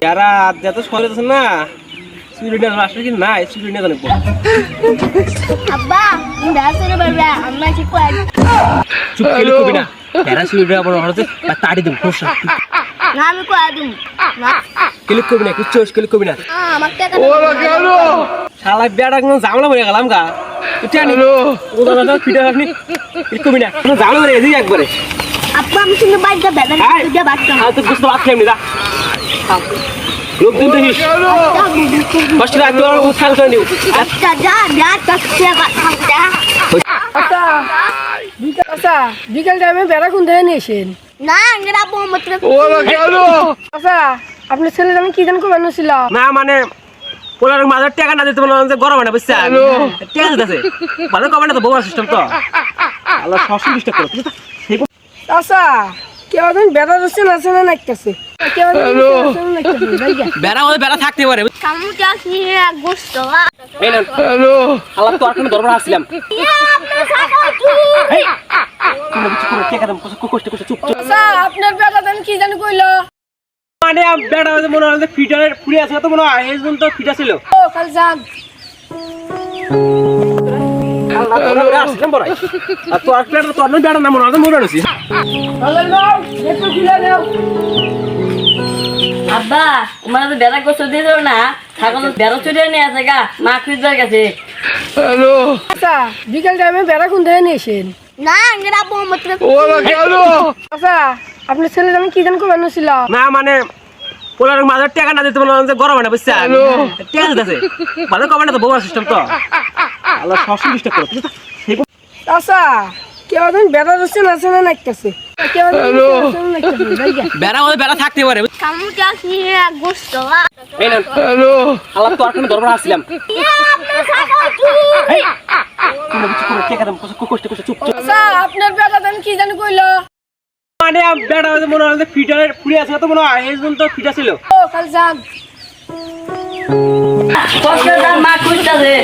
যারা যত সরে আছে না সুরিনা রাষ্ট্র কি না সুরিনা জানে আব্বা দাসরে বাবা আমরা কি কই চুপ করে কবি না যারা সুরিনা বড় হচ্ছে তাড়ি দেব খোসা না আমি কই দিম না ক্লিক কবি না কিছু ক্লিক কবি না আমার টাকা ওরা গেল শালা বেড়া কোন জামলা হয়ে গেলাম গা তুই আনি ওদা না ফিটা আপনি ক্লিক কবি না জামলা হয়ে গেছি একবারে আব্বা আমি তুমি বাইরে বেদা তুই বাচ্চা আর তো বুঝতে পারছি আমি দা লোকজন তো হিস কষ্ট রাখ তোর উঠাল করে নিও আচ্ছা যা যা টাকা বাচ্চা আচ্ছা বিকেল টাইমে বেড়া কোন থেকে নিয়েছেন না এরা মোহাম্মদ ওরা গেল আচ্ছা আপনার ছেলে আমি কি জান করবেন ছিল না মানে পোলার মাঝে টাকা না দিতে বলো যে গরম না বুঝছ টাকা দিতেছে ভালো কমান্ড তো বোমার সিস্টেম তো আল্লাহ সবসময় ডিস্টার্ব করো আচ্ছা কেউ একজন বেড়া রয়েছে আছে না নাকতেছে কেউ বেড়া হলে বেড়া থাকতে পারে কামুটা কি গোস্ত এই না হ্যালো আল্লাহ তো আর কোনো দরবার আসছিলাম আপনার সাথে কি তুমি কিছু করে টাকা দাম কষ্ট কষ্ট চুপ চুপ আচ্ছা আপনার বেড়া আমি কি জানি কইলো মানে বেড়া হলে মনে হয় যে ফিটারের ফুড়ে আছে তো মনে হয় এই জন্য তো ফিটা ছিল ও কাল যান আল্লাহ তো ওরা আসছিলাম বড়াই আর তো আর প্লেয়ার তো অন্য বেড়া না মনে হয় মনে হচ্ছে ভালো নাও একটু খুলে নাও আব্বা তোমার তো বেড়া গোসল দিয়ে দাও না ছাগল বেড়া চুরিয়ে নিয়ে আছে গা মা খুঁজবার গেছে হ্যালো আচ্ছা বিকেল টাইমে বেড়া কোন থেকে নিয়েছেন না এরা মোহাম্মদ ওরা গেল আচ্ছা আপনার ছেলে আমি কি জানি করবেন ছিল না মানে পোলার মাঝে টাকা না দিতে বলো যে গরম না বুঝছ টাকা দিতেছে ভালো কমান্ড তো বোমার সিস্টেম তো আল্লাহ সবসময় ডিস্টার্ব করো আচ্ছা কেউ একজন বেড়া রয়েছে আছে না নাকতেছে কেউ বেড়া হলে বেড়া থাকতে পারে কামুটা কি গোস্ত এই না হ্যালো আল্লাহ তো আর কোনো দরবার আসছিলাম আপনার সাথে কি তুমি কিছু করে টাকা দাম কষ্ট কষ্ট চুপ চুপ আচ্ছা আপনার বেড়া আমি কি জানি কইলো মানে বেড়া হলে মনে হয় যে ফিটারের ফুড়ে আছে তো মনে হয় এই জন্য তো ফিটা ছিল ও কাল যান মা খুঁজতেছে